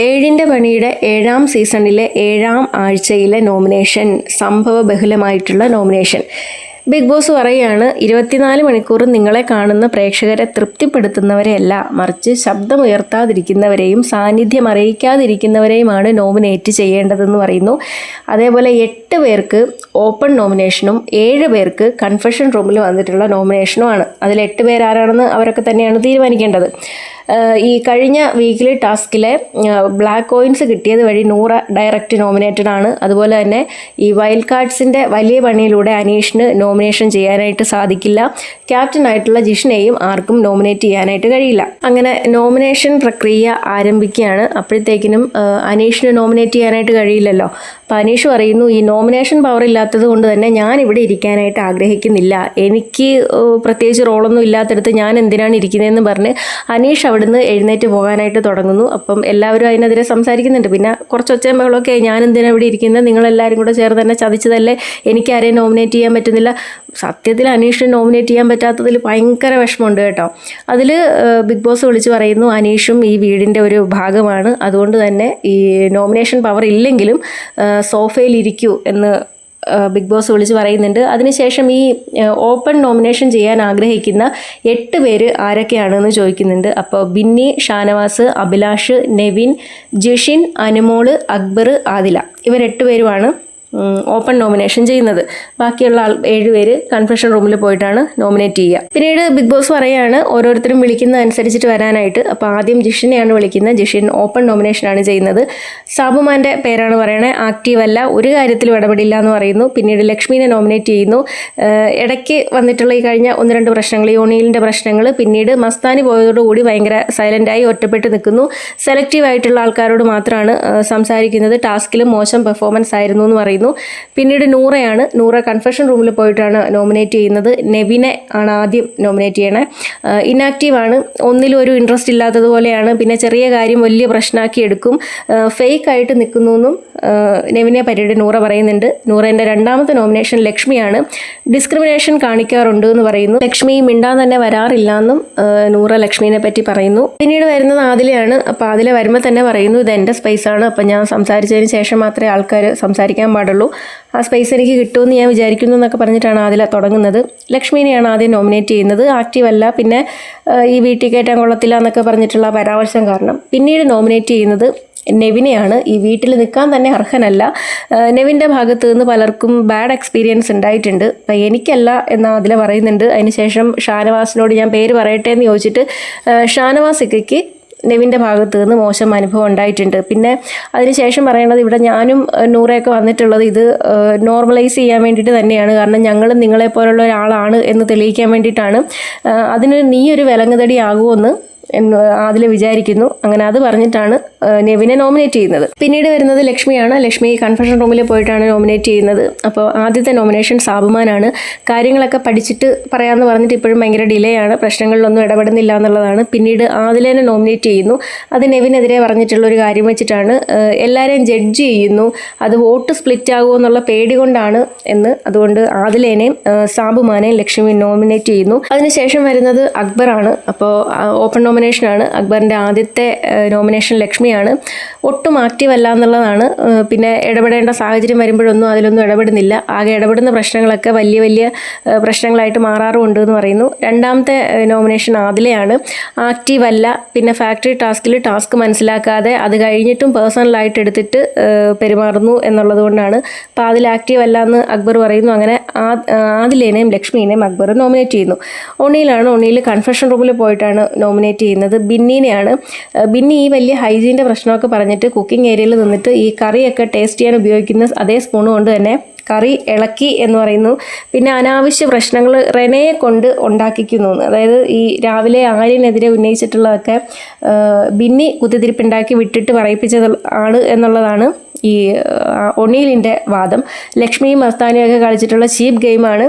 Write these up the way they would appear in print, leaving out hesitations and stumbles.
ഏഴിൻ്റെ പണിയുടെ 7ാം സീസണിലെ 7ാം ആഴ്ചയിലെ നോമിനേഷൻ സംഭവബഹുലമായിട്ടുള്ള നോമിനേഷൻ. ബിഗ് ബോസ് പറയുകയാണ്, 24 മണിക്കൂറും നിങ്ങളെ കാണുന്ന പ്രേക്ഷകരെ തൃപ്തിപ്പെടുത്തുന്നവരെയല്ല, മറിച്ച് ശബ്ദമുയർത്താതിരിക്കുന്നവരെയും സാന്നിധ്യം അറിയിക്കാതിരിക്കുന്നവരെയുമാണ് നോമിനേറ്റ് ചെയ്യേണ്ടതെന്ന് പറയുന്നു. അതേപോലെ 8 പേർക്ക് ഓപ്പൺ നോമിനേഷനും 7 പേർക്ക് കൺഫെഷൻ റൂമിൽ വന്നിട്ടുള്ള നോമിനേഷനുമാണ്. അതിൽ 8 പേരാരാണെന്ന് അവരൊക്കെ തന്നെയാണ് തീരുമാനിക്കേണ്ടത്. ഈ കഴിഞ്ഞ വീക്കിലി ടാസ്കിലെ ബ്ലാക്ക് കോയിൻസ് കിട്ടിയത് വഴി നൂറ ഡയറക്റ്റ് നോമിനേറ്റഡ് ആണ്. അതുപോലെ തന്നെ ഈ വൈൽഡ് കാർഡ്സിൻ്റെ വലിയ പണിയിലൂടെ അനീഷിന് നോമിനേഷൻ ചെയ്യാനായിട്ട് സാധിക്കില്ല. ക്യാപ്റ്റനായിട്ടുള്ള ജിഷിനെയും ആർക്കും നോമിനേറ്റ് ചെയ്യാനായിട്ട് കഴിയില്ല. അങ്ങനെ നോമിനേഷൻ പ്രക്രിയ ആരംഭിക്കുകയാണ്. അപ്പോഴത്തേക്കിനും അനീഷിന് നോമിനേറ്റ് ചെയ്യാനായിട്ട് കഴിയില്ലല്ലോ. അപ്പോൾ അനീഷ് പറയുന്നു, ഈ നോമിനേഷൻ പവർ ഇല്ലാത്തത് കൊണ്ട് തന്നെ ഞാൻ ഇവിടെ ഇരിക്കാനായിട്ട് ആഗ്രഹിക്കുന്നില്ല, എനിക്ക് പ്രത്യേകിച്ച് റോളൊന്നും ഇല്ലാത്തടത്ത് ഞാൻ എന്തിനാണ് ഇരിക്കുന്നതെന്ന് പറഞ്ഞ് അനീഷ് അവിടുന്ന് എഴുന്നേറ്റ് പോകാനായിട്ട് തുടങ്ങുന്നു. അപ്പം എല്ലാവരും അതിനെതിരെ സംസാരിക്കുന്നുണ്ട്. പിന്നെ കുറച്ച് ഒച്ചയും ബഹളമൊക്കെ, ഞാൻ എന്തിനാണ് ഇവിടെ ഇരിക്കുന്നത്, നിങ്ങളെല്ലാവരും കൂടെ ചേർന്ന് തന്നെ ചതിച്ചതല്ലേ, എനിക്ക് ആരെയും നോമിനേറ്റ് ചെയ്യാൻ പറ്റുന്നില്ല. സത്യത്തിൽ അനീഷിനെ നോമിനേറ്റ് ചെയ്യാൻ പറ്റാത്തതിൽ ഭയങ്കര വിഷമമുണ്ട് കേട്ടോ. അതിൽ ബിഗ് ബോസ് വിളിച്ച് പറയുന്നു, അനീഷും ഈ വീടിൻ്റെ ഒരു ഭാഗമാണ്, അതുകൊണ്ട് തന്നെ ഈ നോമിനേഷൻ പവർ ഇല്ലെങ്കിലും സോഫയിൽ ഇരിക്കൂ എന്ന് ബിഗ് ബോസ് വിളിച്ച് പറയുന്നുണ്ട്. അതിനുശേഷം ഈ ഓപ്പൺ നോമിനേഷൻ ചെയ്യാൻ ആഗ്രഹിക്കുന്ന 8 പേര് ആരൊക്കെയാണെന്ന് ചോദിക്കുന്നുണ്ട്. അപ്പോൾ ബിന്നി, ഷാനവാസ്, അഭിലാഷ്, നെവിൻ, ജിഷിൻ, അനുമോള്, അക്ബർ, ആദില, ഇവർ 8 പേരുമാണ് ഓപ്പൺ നോമിനേഷൻ ചെയ്യുന്നത്. ബാക്കിയുള്ള 7 പേര് കൺഫെഷൻ റൂമിൽ പോയിട്ടാണ് നോമിനേറ്റ് ചെയ്യുക. പിന്നീട് ബിഗ് ബോസ് പറയുകയാണ്, ഓരോരുത്തരും വിളിക്കുന്ന അനുസരിച്ചിട്ട് വരാനായിട്ട്. അപ്പോൾ ആദ്യം ജിഷിനെയാണ് വിളിക്കുന്നത്. ജിഷിൻ ഓപ്പൺ നോമിനേഷനാണ് ചെയ്യുന്നത്. സാബുമാൻ്റെ പേരാണ് പറയണത്. ആക്റ്റീവ് അല്ല, ഒരു കാര്യത്തിലും ഇടപെടില്ല എന്ന് പറയുന്നു. പിന്നീട് ലക്ഷ്മീനെ നോമിനേറ്റ് ചെയ്യുന്നു. ഇടയ്ക്ക് വന്നിട്ടുള്ള ഈ കഴിഞ്ഞ 1-2 പ്രശ്നങ്ങൾ, ഈ ഒണീലിൻ്റെ പ്രശ്നങ്ങൾ, പിന്നീട് മസ്താനി പോയതോടുകൂടി ഭയങ്കര സൈലൻ്റായി ഒറ്റപ്പെട്ട് നിൽക്കുന്നു. സെലക്റ്റീവ് ആയിട്ടുള്ള ആൾക്കാരോട് മാത്രമാണ് സംസാരിക്കുന്നത്. ടാസ്കിലും മോശം പെർഫോമൻസ് ആയിരുന്നു എന്ന് പറയുന്നു. പിന്നീട് നൂറയാണ്. നൂറ കൺഫെഷൻ റൂമിൽ പോയിട്ടാണ് നോമിനേറ്റ് ചെയ്യുന്നത്. നെവിനെ ആണ് ആദ്യം നോമിനേറ്റ് ചെയ്യണേ. ഇനാക്റ്റീവ് ആണ്, ഒന്നിലും ഒരു ഇൻട്രസ്റ്റ് ഇല്ലാത്തതുപോലെയാണ്. പിന്നെ ചെറിയ കാര്യം വലിയ പ്രശ്നമാക്കി എടുക്കും, ഫേക്ക് ആയിട്ട് നിൽക്കുന്നു എന്നും നെവിനെ പറ്റിയിട്ട് നൂറ പറയുന്നുണ്ട്. നൂറേൻ്റെ 2ാമത്തെ നോമിനേഷൻ ലക്ഷ്മിയാണ്. ഡിസ്ക്രിമിനേഷൻ കാണിക്കാറുണ്ട് എന്ന് പറയുന്നു. ലക്ഷ്മി മിണ്ടാൻ തന്നെ വരാറില്ല എന്നും നൂറ ലക്ഷ്മിനെ പറ്റി പറയുന്നു. പിന്നീട് വരുന്നത് ആദിലയാണ്. അപ്പോൾ ആദില വരുമ്പോൾ തന്നെ പറയുന്നു, ഇത് എൻ്റെ സ്പേസാണ്, അപ്പം ഞാൻ സംസാരിച്ചതിന് ശേഷം മാത്രമേ ആൾക്കാർ സംസാരിക്കാൻ പാടുള്ളൂ, ആ സ്പേസ് എനിക്ക് കിട്ടുമെന്ന് ഞാൻ വിചാരിക്കുന്നു എന്നൊക്കെ പറഞ്ഞിട്ടാണ് ആദില തുടങ്ങുന്നത്. ലക്ഷ്മിനെയാണ് ആദ്യം നോമിനേറ്റ് ചെയ്യുന്നത്. ആക്റ്റീവ് അല്ല, പിന്നെ ഈ വീട്ടിൽ കയറ്റാൻ കൊള്ളത്തില്ല എന്നൊക്കെ പറഞ്ഞിട്ടുള്ള പരാമർശം കാരണം. പിന്നീട് നോമിനേറ്റ് ചെയ്യുന്നത് നെവിനെയാണ്. ഈ വീട്ടിൽ നിൽക്കാൻ തന്നെ അർഹനല്ല. നെവിൻ്റെ ഭാഗത്ത് നിന്ന് പലർക്കും ബാഡ് എക്സ്പീരിയൻസ് ഉണ്ടായിട്ടുണ്ട്. അപ്പം എനിക്കല്ല എന്ന് അതിൽ പറയുന്നുണ്ട്. അതിനുശേഷം ഷാനവാസിനോട് ഞാൻ പേര് പറയട്ടെ എന്ന് ചോദിച്ചിട്ട് ഷാനവാസിക്ക് നെവിൻ്റെ ഭാഗത്ത് നിന്ന് മോശം അനുഭവം ഉണ്ടായിട്ടുണ്ട്. പിന്നെ അതിനുശേഷം പറയണത്, ഇവിടെ ഞാനും നൂറയൊക്കെ വന്നിട്ടുള്ളത് ഇത് നോർമലൈസ് ചെയ്യാൻ വേണ്ടിയിട്ട് തന്നെയാണ്. കാരണം ഞങ്ങളും നിങ്ങളെപ്പോലുള്ള ഒരാളാണ് എന്ന് തെളിയിക്കാൻ വേണ്ടിയിട്ടാണ്. അതിന് നീ ഒരു വിലങ്ങുതടി ആകുമെന്ന് അതിൽ വിചാരിക്കുന്നു. അങ്ങനെ അത് പറഞ്ഞിട്ടാണ് നെവിനെ നോമിനേറ്റ് ചെയ്യുന്നത്. പിന്നീട് വരുന്നത് ലക്ഷ്മിയാണ്. ലക്ഷ്മി കൺഫെഷൻ റൂമിൽ പോയിട്ടാണ് നോമിനേറ്റ് ചെയ്യുന്നത്. അപ്പോൾ ആദ്യത്തെ നോമിനേഷൻ സാബുമാനാണ്. കാര്യങ്ങളൊക്കെ പഠിച്ചിട്ട് പറയാമെന്ന് പറഞ്ഞിട്ട് ഇപ്പോഴും ഭയങ്കര ഡിലേ ആണ്, പ്രശ്നങ്ങളിലൊന്നും ഇടപെടുന്നില്ല എന്നുള്ളതാണ്. പിന്നീട് ആദിലേനെ നോമിനേറ്റ് ചെയ്യുന്നു. അത് നെവിനെതിരെ പറഞ്ഞിട്ടുള്ളൊരു കാര്യം വെച്ചിട്ടാണ് എല്ലാവരെയും ജഡ്ജ് ചെയ്യുന്നു. അത് വോട്ട് സ്പ്ലിറ്റ് ആകുമോ എന്നുള്ള പേടി കൊണ്ടാണ് എന്ന്. അതുകൊണ്ട് ആദിലേനെയും സാബുമാനെയും ലക്ഷ്മി നോമിനേറ്റ് ചെയ്യുന്നു. അതിനുശേഷം വരുന്നത് അക്ബറാണ്. അപ്പോൾ ഓപ്പൺ നോമിനേഷനാണ്. അക്ബറിൻ്റെ ആദ്യത്തെ നോമിനേഷൻ ലക്ഷ്മിയാണ്. ഒട്ടും ആക്റ്റീവ് അല്ല എന്നുള്ളതാണ്. പിന്നെ ഇടപെടേണ്ട സാഹചര്യം വരുമ്പോഴൊന്നും അതിലൊന്നും ഇടപെടുന്നില്ല. ആകെ ഇടപെടുന്ന പ്രശ്നങ്ങളൊക്കെ വലിയ വലിയ പ്രശ്നങ്ങളായിട്ട് മാറാറുമുണ്ട് എന്ന് പറയുന്നു. 2ാമത്തെ നോമിനേഷൻ ആദിലയാണ്. ആക്റ്റീവ് അല്ല, പിന്നെ ഫാക്ടറി ടാസ്കിൽ ടാസ്ക് മനസ്സിലാക്കാതെ അത് കഴിഞ്ഞിട്ടും പേഴ്സണലായിട്ട് എടുത്തിട്ട് പെരുമാറുന്നു എന്നുള്ളത് കൊണ്ടാണ്. അപ്പോൾ അതിൽ ആക്റ്റീവ് അല്ല എന്ന് അക്ബർ പറയുന്നു. അങ്ങനെ ആദിലേനെയും ലക്ഷ്മീനെയും അക്ബർ നോമിനേറ്റ് ചെയ്യുന്നു. ഒണീലാണ്. ഒണീൽ കൺഫെഷൻ റൂമിൽ പോയിട്ടാണ് നോമിനേറ്റ് ചെയ്യുന്നത്. ബിന്നിനെയാണ്. ബിന്നി ഈ വലിയ ഹൈജീൻ്റെ പ്രശ്നമൊക്കെ പറഞ്ഞിട്ട് കുക്കിംഗ് ഏരിയയിൽ നിന്നിട്ട് ഈ കറിയൊക്കെ ടേസ്റ്റ് ചെയ്യാൻ ഉപയോഗിക്കുന്ന അതേ സ്പൂൺ കൊണ്ട് തന്നെ കറി ഇളക്കി എന്ന് പറയുന്നു. പിന്നെ അനാവശ്യ പ്രശ്നങ്ങൾ റെനയെ കൊണ്ട് ഉണ്ടാക്കിക്കുന്നു. അതായത് ഈ രാവിലെ ആര്യനെതിരെ ഉന്നയിച്ചിട്ടുള്ളതൊക്കെ ബിന്നി കുത്തിത്തിരിപ്പുണ്ടാക്കി വിട്ടിട്ട് പറയിപ്പിച്ചത് ആണ് എന്നുള്ളതാണ് ഈ ഒണീലിൻ്റെ വാദം. ലക്ഷ്മിയും മസ്താനിയൊക്കെ കളിച്ചിട്ടുള്ള ചീപ്പ് ഗെയിമാണ്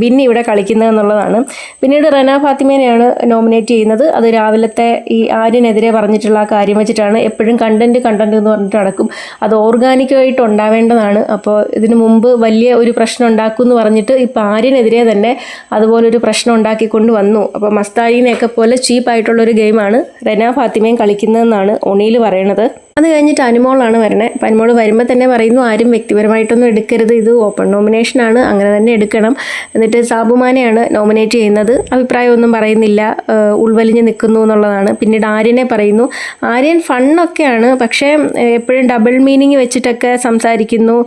ബിന്നി ഇവിടെ കളിക്കുന്നത് എന്നുള്ളതാണ്. പിന്നീട് റന ഫാത്തിമേനെയാണ് നോമിനേറ്റ് ചെയ്യുന്നത്. അത് രാവിലത്തെ ഈ ആര്യനെതിരെ പറഞ്ഞിട്ടുള്ള ആ കാര്യം വെച്ചിട്ടാണ്. എപ്പോഴും കണ്ടന്റ് എന്ന് പറഞ്ഞിട്ട് നടക്കും. അത് ഓർഗാനിക്കായിട്ട് ഉണ്ടാവേണ്ടതാണ്. അപ്പോൾ ഇതിനു മുമ്പ് വലിയ ഒരു പ്രശ്നം ഉണ്ടാക്കും എന്ന് പറഞ്ഞിട്ട് ഇപ്പോൾ ആര്യനെതിരെ തന്നെ അതുപോലൊരു പ്രശ്നം ഉണ്ടാക്കിക്കൊണ്ട് വന്നു. അപ്പോൾ മസ്താനിനെയൊക്കെ പോലെ ചീപ്പായിട്ടുള്ളൊരു ഗെയിമാണ് റന ഫാത്തിമയും കളിക്കുന്നതെന്നാണ് ഒണീൽ പറയണത്. അത് കഴിഞ്ഞിട്ട് അനുമോളാണ് വരണേ. അപ്പം അനുമോൾ വരുമ്പോൾ തന്നെ പറയുന്നു ആരും വ്യക്തിപരമായിട്ടൊന്നും എടുക്കരുത്, ഇത് ഓപ്പൺ നോമിനേഷനാണ്, അങ്ങനെ തന്നെ എടുക്കണം. എന്നിട്ട് സാബുമാനെയാണ് നോമിനേറ്റ് ചെയ്യുന്നത്. അഭിപ്രായമൊന്നും പറയുന്നില്ല, ഉൾവലിഞ്ഞ് നിൽക്കുന്നു എന്നുള്ളതാണ്. പിന്നീട് ആര്യനെ പറയുന്നു. ആര്യൻ ഫണ്ണൊക്കെയാണ്, പക്ഷേ എപ്പോഴും ഡബിൾ മീനിങ് വെച്ചിട്ടൊക്കെ സംസാരിക്കുന്നു.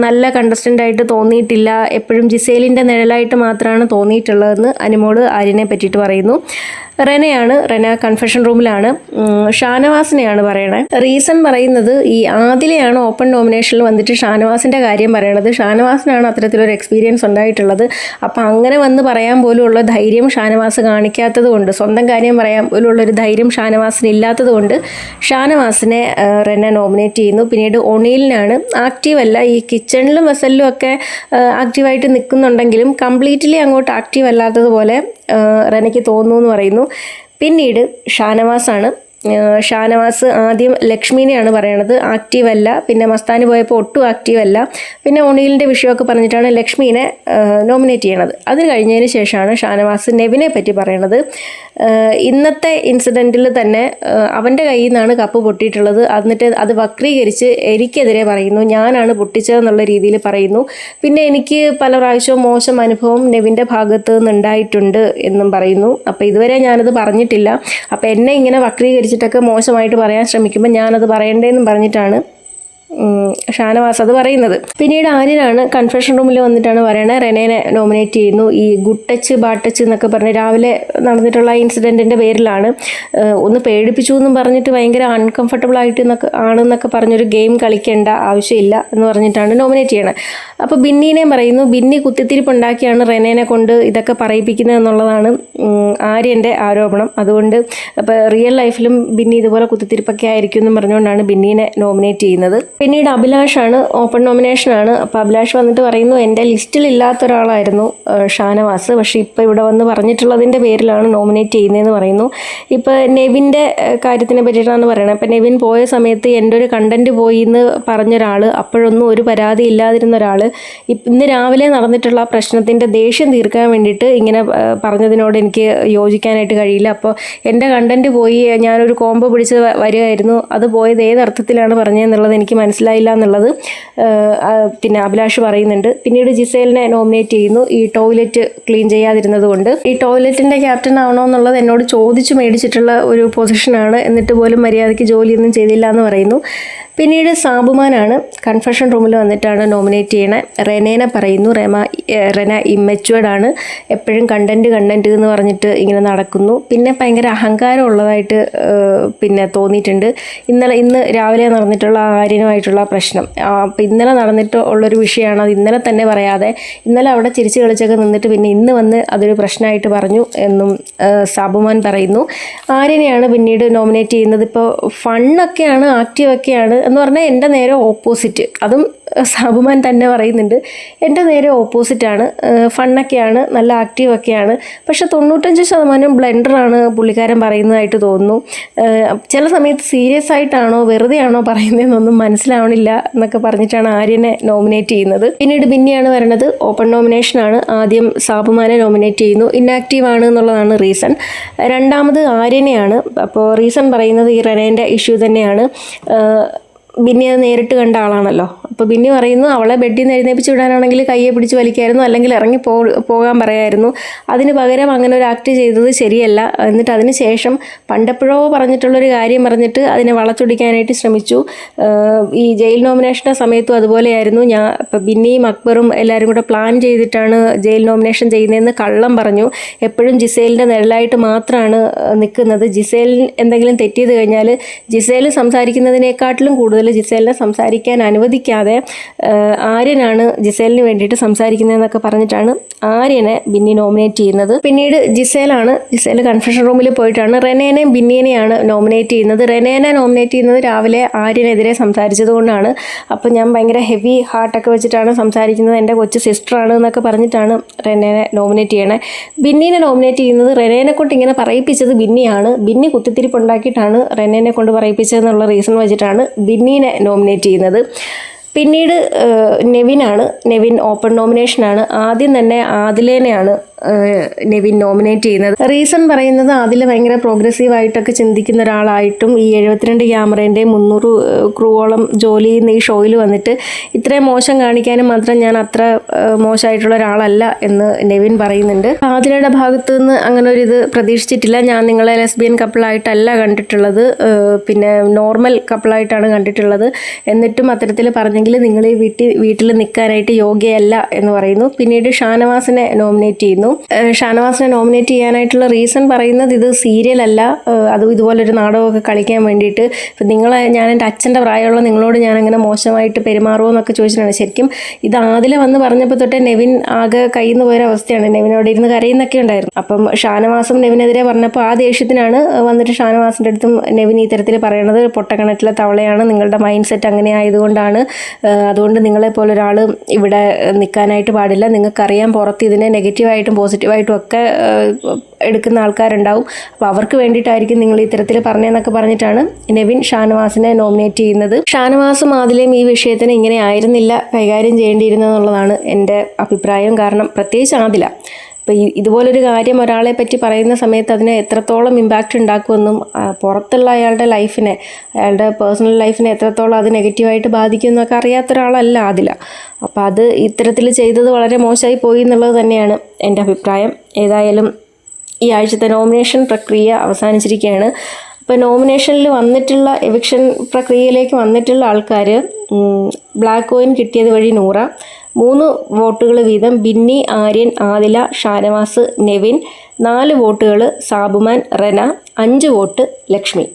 നല്ല കണ്ടസ്റ്റൻ്റായിട്ട് തോന്നിയിട്ടില്ല, എപ്പോഴും ജിസേലിൻ്റെ നിഴലായിട്ട് മാത്രമാണ് തോന്നിയിട്ടുള്ളതെന്ന് അനുമോൾ ആര്യനെ പറ്റിയിട്ട് പറയുന്നു. റെന കൺഫെഷൻ റൂമിലാണ്. ഷാനവാസിനെയാണ് പറയണേ. റീസൺ പറയുന്നത് ഈ ആദിലെയാണ് ഓപ്പൺ നോമിനേഷനിൽ വന്നിട്ട് ഷാനവാസിൻ്റെ കാര്യം പറയണത്. ഷാനവാസിനാണ് അത്തരത്തിലൊരു എക്സ്പീരിയൻസ് ഉണ്ടായിട്ടുള്ളത്. അപ്പം അങ്ങനെ വന്ന് പറയാൻ പോലുമുള്ള ധൈര്യം ഷാനവാസ് കാണിക്കാത്തത് കൊണ്ട്, സ്വന്തം കാര്യം പറയാൻ പോലുള്ളൊരു ധൈര്യം ഷാനവാസിന് ഇല്ലാത്തത് കൊണ്ട് ഷാനവാസിനെ റെന നോമിനേറ്റ് ചെയ്യുന്നു. പിന്നീട് ഒണീലിനാണ്. ആക്റ്റീവ് അല്ല, ഈ കിച്ചണിലും വെസലിലും ഒക്കെ ആക്റ്റീവായിട്ട് നിൽക്കുന്നുണ്ടെങ്കിലും കംപ്ലീറ്റ്ലി അങ്ങോട്ട് ആക്റ്റീവ് അല്ലാത്തതുപോലെ റെനയ്ക്ക് തോന്നുന്നു എന്ന് പറയുന്നു. പിന്നീട് ഷാനവാസ് ആദ്യം ലക്ഷ്മീനെയാണ് പറയണത്, ആക്റ്റീവ് അല്ല. പിന്നെ മസ്താനി പോയപ്പോൾ ഒട്ടും ആക്റ്റീവ് അല്ല. പിന്നെ ഒണീലിൻ്റെ വിഷയമൊക്കെ പറഞ്ഞിട്ടാണ് ലക്ഷ്മീനെ നോമിനേറ്റ് ചെയ്യണത്. അത് കഴിഞ്ഞതിന് ശേഷമാണ് ഷാനവാസ് നെവിനെ പറ്റി പറയണത്. ഇന്നത്തെ ഇൻസിഡൻറ്റിൽ തന്നെ അവൻ്റെ കയ്യിൽ നിന്നാണ് കപ്പ് പൊട്ടിയിട്ടുള്ളത്. എന്നിട്ട് അത് വക്രീകരിച്ച് എനിക്കെതിരെ പറയുന്നു, ഞാനാണ് പൊട്ടിച്ചതെന്നുള്ള രീതിയിൽ പറയുന്നു. പിന്നെ എനിക്ക് പല പ്രാവശ്യവും മോശം അനുഭവം നെവിൻ്റെ ഭാഗത്ത് നിന്നുണ്ടായിട്ടുണ്ട് എന്നും പറയുന്നു. അപ്പോൾ ഇതുവരെ ഞാനത് പറഞ്ഞിട്ടില്ല, അപ്പോൾ എന്നെ ഇങ്ങനെ വക്രീകരിച്ചിട്ടൊക്കെ മോശമായിട്ട് പറയാൻ ശ്രമിക്കുമ്പോൾ ഞാനത് പറയണ്ടേന്നും പറഞ്ഞിട്ടാണ് ഷാനവാസ് അത് പറയുന്നത്. പിന്നീട് ആര്യനാണ് കൺഫെഷൻ റൂമിൽ വന്നിട്ടാണ് പറയണത് റെനേനെ നോമിനേറ്റ് ചെയ്യുന്നു. ഈ ഗുഡ് ടച്ച് ബാഡ് ടച്ച് എന്നൊക്കെ പറഞ്ഞ് രാവിലെ നടന്നിട്ടുള്ള ഇൻസിഡൻറ്റിൻ്റെ പേരിലാണ്. ഒന്ന് പേടിപ്പിച്ചു എന്നും പറഞ്ഞിട്ട് ഭയങ്കര അൺകംഫർട്ടബിൾ ആണെന്നൊക്കെ പറഞ്ഞൊരു ഗെയിം കളിക്കേണ്ട ആവശ്യമില്ല എന്ന് പറഞ്ഞിട്ടാണ് നോമിനേറ്റ് ചെയ്യണത്. അപ്പോൾ ബിന്നീനെയും പറയുന്നു. ബിന്നി കുത്തിത്തിരിപ്പുണ്ടാക്കിയാണ് റെനേനെ കൊണ്ട് ഇതൊക്കെ പറയിപ്പിക്കുന്നത് എന്നുള്ളതാണ് ആര്യൻ്റെ ആരോപണം. അതുകൊണ്ട് അപ്പോൾ റിയൽ ലൈഫിലും ബിന്നി ഇതുപോലെ കുത്തിത്തിരിപ്പൊക്കെ ആയിരിക്കും എന്നും പറഞ്ഞുകൊണ്ടാണ് ബിന്നീനെ നോമിനേറ്റ് ചെയ്യുന്നത്. പിന്നീട് അഭിലാഷാണ്, ഓപ്പൺ നോമിനേഷനാണ്. അപ്പോൾ അഭിലാഷ് വന്നിട്ട് പറയുന്നു, എൻ്റെ ലിസ്റ്റിലില്ലാത്ത ഒരാളായിരുന്നു ഷാനവാസ്, പക്ഷേ ഇപ്പോൾ ഇവിടെ വന്ന് പറഞ്ഞിട്ടുള്ളതിൻ്റെ പേരിലാണ് നോമിനേറ്റ് ചെയ്യുന്നതെന്ന് പറയുന്നു. ഇപ്പോൾ നെവിൻ്റെ കാര്യത്തിനെ പറ്റിയിട്ടാണ് പറയുന്നത്. അപ്പോൾ നെവിൻ പോയ സമയത്ത് എൻ്റെ ഒരു കണ്ടൻറ്റ് പോയി എന്ന് പറഞ്ഞൊരാൾ, അപ്പോഴൊന്നും ഒരു പരാതി ഇല്ലാതിരുന്ന ഒരാൾ, ഇന്ന് രാവിലെ നടന്നിട്ടുള്ള പ്രശ്നത്തിൻ്റെ ദേഷ്യം തീർക്കാൻ വേണ്ടിയിട്ട് ഇങ്ങനെ പറഞ്ഞതിനോട് എനിക്ക് യോജിക്കാനായിട്ട് കഴിയില്ല. അപ്പോൾ എൻ്റെ കണ്ടൻറ്റ് പോയി, ഞാനൊരു കോംബോ പിടിച്ച് വരികയായിരുന്നു, അത് പോയത് ഏതർത്ഥത്തിലാണ് പറഞ്ഞതെന്നുള്ളത് എനിക്ക് മനസ്സിലായില്ല എന്നുള്ളത് പിന്നെ അഭിലാഷ് പറയുന്നുണ്ട്. പിന്നീട് ജിസേലിനെ നോമിനേറ്റ് ചെയ്യുന്നു. ഈ ടോയ്ലറ്റ് ക്ലീൻ ചെയ്യാതിരുന്നത് കൊണ്ട്. ഈ ടോയ്ലറ്റിൻ്റെ ക്യാപ്റ്റൻ ആവണോ എന്നുള്ളത് എന്നോട് ചോദിച്ചു മേടിച്ചിട്ടുള്ള ഒരു പൊസിഷനാണ്, എന്നിട്ട് പോലും മര്യാദയ്ക്ക് ജോലിയൊന്നും ചെയ്തില്ല എന്ന് പറയുന്നു. പിന്നീട് സാബുമാനാണ് കൺഫെഷൻ റൂമിൽ വന്നിട്ടാണ് നോമിനേറ്റ് ചെയ്യണേ. റെനേനെ പറയുന്നു, റെന ഇമ്മച്വേർഡാണ്, എപ്പോഴും കണ്ടൻറ്റ് എന്ന് പറഞ്ഞിട്ട് ഇങ്ങനെ നടക്കുന്നു. പിന്നെ ഭയങ്കര അഹങ്കാരം ഉള്ളതായിട്ട് പിന്നെ തോന്നിയിട്ടുണ്ട്. ഇന്ന് രാവിലെ നടന്നിട്ടുള്ള ആര്യനുമായിട്ടുള്ള പ്രശ്നം, അപ്പോൾ ഇന്നലെ നടന്നിട്ട് ഉള്ളൊരു വിഷയമാണ്. അത് ഇന്നലെ തന്നെ പറയാതെ ഇന്നലെ അവിടെ ചിരിച്ച് കളിച്ചൊക്കെ നിന്നിട്ട് പിന്നെ ഇന്ന് വന്ന് അതൊരു പ്രശ്നമായിട്ട് പറഞ്ഞു എന്നും സാബുമാൻ പറയുന്നു. ആര്യനെയാണ് പിന്നീട് നോമിനേറ്റ് ചെയ്യുന്നത്. ഇപ്പോൾ ഫണ്ണൊക്കെയാണ്, ആക്റ്റീവൊക്കെയാണ് എന്ന് പറഞ്ഞാൽ എൻ്റെ നേരെ ഓപ്പോസിറ്റ്. അതും സാബുമാൻ തന്നെ പറയുന്നുണ്ട്, എൻ്റെ നേരെ ഓപ്പോസിറ്റാണ്. ഫണ്ണൊക്കെയാണ്, നല്ല ആക്റ്റീവൊക്കെയാണ്, പക്ഷെ 95% ബ്ലെൻഡറാണ് പുള്ളിക്കാരൻ പറയുന്നതായിട്ട് തോന്നുന്നു. ചില സമയത്ത് സീരിയസ് ആയിട്ടാണോ വെറുതെ ആണോ പറയുന്നതെന്നൊന്നും മനസ്സിലാവണില്ല എന്നൊക്കെ പറഞ്ഞിട്ടാണ് ആര്യനെ നോമിനേറ്റ് ചെയ്യുന്നത്. പിന്നീട് ബിന്നിയാണ് വരണത്. ഓപ്പൺ നോമിനേഷനാണ്. ആദ്യം സാബുമാനെ നോമിനേറ്റ് ചെയ്യുന്നു. ഇന്നാക്റ്റീവ് ആണ് എന്നുള്ളതാണ് റീസൺ. രണ്ടാമത് ആര്യനെയാണ്. അപ്പോൾ റീസൺ പറയുന്നത് ഈ റെനേൻ്റെ ഇഷ്യൂ തന്നെയാണ്. ബിന്നി അത് നേരിട്ട് കണ്ട ആളാണല്ലോ. അപ്പോൾ ബിന്നി പറയുന്നു, അവളെ ബെഡിൽ നിന്ന് എഴുന്നേപ്പിച്ച് വിടാനാണെങ്കിൽ കയ്യെ പിടിച്ച് വലിക്കായിരുന്നു, അല്ലെങ്കിൽ ഇറങ്ങി പോകാൻ പറയായിരുന്നു. അതിന് പകരം അങ്ങനെ ഒരു ആക്ട് ചെയ്തത് ശരിയല്ല. എന്നിട്ട് അതിന് ശേഷം പണ്ടെപ്പോഴോ പറഞ്ഞിട്ടുള്ളൊരു കാര്യം പറഞ്ഞിട്ട് അതിനെ വളച്ചൊടിക്കാനായിട്ട് ശ്രമിച്ചു. ഈ ജയിൽ നോമിനേഷൻ്റെ സമയത്തും അതുപോലെയായിരുന്നു. ഇപ്പോൾ ബിന്നിയും അക്ബറും എല്ലാവരും കൂടെ പ്ലാൻ ചെയ്തിട്ടാണ് ജയിൽ നോമിനേഷൻ ചെയ്യുന്നതെന്ന് കള്ളം പറഞ്ഞു. എപ്പോഴും ജിസേലിൻ്റെ നിഴലായിട്ട് മാത്രമാണ് നിൽക്കുന്നത്. ജിസേൽ എന്തെങ്കിലും തെറ്റിയത് കഴിഞ്ഞാൽ ജിസേൽ സംസാരിക്കുന്നതിനേക്കാട്ടിലും കൂടുതൽ ജിസേലിനെ സംസാരിക്കാൻ അനുവദിക്കാതെ ആര്യനാണ് ജിസേലിന് വേണ്ടിയിട്ട് സംസാരിക്കുന്നതെന്നൊക്കെ പറഞ്ഞിട്ടാണ് ആര്യനെ ബിന്നി നോമിനേറ്റ് ചെയ്യുന്നത്. പിന്നീട് ജിസേൽ കൺഫെഷൻ റൂമിൽ പോയിട്ടാണ് റെനേനെയും ബിന്നിനെയാണ് നോമിനേറ്റ് ചെയ്യുന്നത്. റെനേനെ നോമിനേറ്റ് ചെയ്യുന്നത് രാവിലെ ആര്യനെതിരെ സംസാരിച്ചത് കൊണ്ടാണ്. അപ്പോൾ ഞാൻ ഭയങ്കര ഹെവി ഹാർട്ടൊക്കെ വെച്ചിട്ടാണ് സംസാരിക്കുന്നത്, എൻ്റെ കൊച്ചു സിസ്റ്ററാണ് എന്നൊക്കെ പറഞ്ഞിട്ടാണ് റെനേനെ നോമിനേറ്റ് ചെയ്യണേ. ബിന്നീനെ നോമിനേറ്റ് ചെയ്യുന്നത് റെനേനെ കൊണ്ട് ഇങ്ങനെ പറയിപ്പിച്ചത് ബിന്നിയാണ്. ബിന്നി കുത്തിത്തിരിപ്പുണ്ടാക്കിയിട്ടാണ് റെനേനെ കൊണ്ട് പറയിപ്പിച്ചതെന്നുള്ള റീസൺ വെച്ചിട്ടാണ് ബിന്നീനെ നോമിനേറ്റ് ചെയ്യുന്നത്. പിന്നീട് നെവിൻ ഓപ്പൺ നോമിനേഷനാണ്. ആദ്യം തന്നെ ആദിലേനെയാണ് നെവിൻ നോമിനേറ്റ് ചെയ്യുന്നത്. റീസൺ പറയുന്നത് ആദില ഭയങ്കര പ്രോഗ്രസീവായിട്ടൊക്കെ ചിന്തിക്കുന്ന ഒരാളായിട്ടും ഈ 72 ക്യാമറേൻ്റെ 300 ക്രൂവോളം ജോലി ചെയ്യുന്ന ഈ ഷോയിൽ വന്നിട്ട് ഇത്രയും മോശം കാണിക്കാനും മാത്രം ഞാൻ അത്ര മോശമായിട്ടുള്ള ഒരാളല്ല എന്ന് നെവിൻ പറയുന്നുണ്ട്. ആദിലയുടെ ഭാഗത്തു നിന്ന് അങ്ങനെ ഒരു ഇത് പ്രതീക്ഷിച്ചിട്ടില്ല. ഞാൻ നിങ്ങളെ ലെസ്ബിയൻ കപ്പിളായിട്ടല്ല കണ്ടിട്ടുള്ളത്, പിന്നെ നോർമൽ കപ്പിളായിട്ടാണ് കണ്ടിട്ടുള്ളത്. എന്നിട്ടും അത്തരത്തിൽ പറഞ്ഞെങ്കിൽ നിങ്ങൾ ഈ വീട്ടിൽ നിൽക്കാനായിട്ട് യോഗ്യയല്ല എന്ന് പറയുന്നു. പിന്നീട് ഷാനവാസിനെ നോമിനേറ്റ് ചെയ്യുന്നു. ഷാനവാസിനെ നോമിനേറ്റ് ചെയ്യാനായിട്ടുള്ള റീസൺ പറയുന്നത് ഇത് സീരിയലല്ല, അതും ഇതുപോലൊരു നാടകമൊക്കെ കളിക്കാൻ വേണ്ടിയിട്ട്. ഇപ്പം ഞാൻ എൻ്റെ അച്ഛൻ്റെ പ്രായമുള്ള നിങ്ങളോട് ഞാൻ അങ്ങനെ മോശമായിട്ട് പെരുമാറുമോ എന്നൊക്കെ ചോദിച്ചിട്ടാണ്. ശരിക്കും ഇത് ആദില വന്ന് പറഞ്ഞപ്പോൾ തൊട്ടേ നെവിൻ ആകെ കയ്യിൽ നിന്ന് പോയൊരവസ്ഥയാണ്. നെവിനോട് ഇരുന്ന് കരയുന്നൊക്കെ ഉണ്ടായിരുന്നു. അപ്പം ഷാനവാസും നെവിനെതിരെ പറഞ്ഞപ്പോൾ ആ ദേഷ്യത്തിനാണ് വന്നിട്ട് ഷാനവാസിൻ്റെ അടുത്തും നെവിൻ ഈ തരത്തിൽ പറയണത് പൊട്ടക്കിണറ്റിലെ തവളയാണ്, നിങ്ങളുടെ മൈൻഡ് സെറ്റ് അങ്ങനെ ആയതുകൊണ്ടാണ്, അതുകൊണ്ട് നിങ്ങളെപ്പോലെ ഒരാൾ ഇവിടെ നിൽക്കാനായിട്ട് പാടില്ല. നിങ്ങൾക്കറിയാം പുറത്ത് ഇതിനെ നെഗറ്റീവായിട്ടും പോസിറ്റീവായിട്ടും ഒക്കെ എടുക്കുന്ന ആൾക്കാരുണ്ടാവും, അപ്പോൾ അവർക്ക് വേണ്ടിയിട്ടായിരിക്കും നിങ്ങൾ ഇത്തരത്തിൽ പറഞ്ഞതെന്നൊക്കെ പറഞ്ഞിട്ടാണ് നെവിൻ ഷാനവാസിനെ നോമിനേറ്റ് ചെയ്യുന്നത്. ഷാനവാസും ആദിലയും ഈ വിഷയത്തിന് ഇങ്ങനെ ആയിരുന്നില്ല കൈകാര്യം ചെയ്യേണ്ടിയിരുന്നതെന്നുള്ളതാണ് എൻ്റെ അഭിപ്രായം. കാരണം പ്രത്യേകിച്ച് ആദില ഇപ്പോൾ ഇതുപോലൊരു കാര്യം ഒരാളെ പറ്റി പറയുന്ന സമയത്ത് അതിന് എത്രത്തോളം ഇമ്പാക്റ്റ് ഉണ്ടാക്കുമെന്നും പുറത്തുള്ള അയാളുടെ ലൈഫിനെ, അയാളുടെ പേഴ്സണൽ ലൈഫിനെ എത്രത്തോളം അത് നെഗറ്റീവായിട്ട് ബാധിക്കുമെന്നൊക്കെ അറിയാത്ത ഒരാളല്ല ആദില. അപ്പോൾ അത് ഇത്തരത്തിൽ ചെയ്തത് വളരെ മോശമായി പോയി എന്നുള്ളത് തന്നെയാണ് എൻ്റെ അഭിപ്രായം. ഏതായാലും ഈ ആഴ്ചത്തെ നോമിനേഷൻ പ്രക്രിയ അവസാനിച്ചിരിക്കുകയാണ്. ഇപ്പോൾ നോമിനേഷനിൽ വന്നിട്ടുള്ള എവിക്ഷൻ പ്രക്രിയയിലേക്ക് വന്നിട്ടുള്ള ആൾക്കാർ ബ്ലാക്ക് കോയിൻ കിട്ടിയത് വഴി നൂറ, 3 വോട്ടുകൾ വീതം ബിന്നി, ആര്യൻ, ആദില, ഷാനവാസ്, നെവിൻ, 4 വോട്ടുകൾ സാബുമാൻ, റെന, 5 വോട്ട് ലക്ഷ്മി.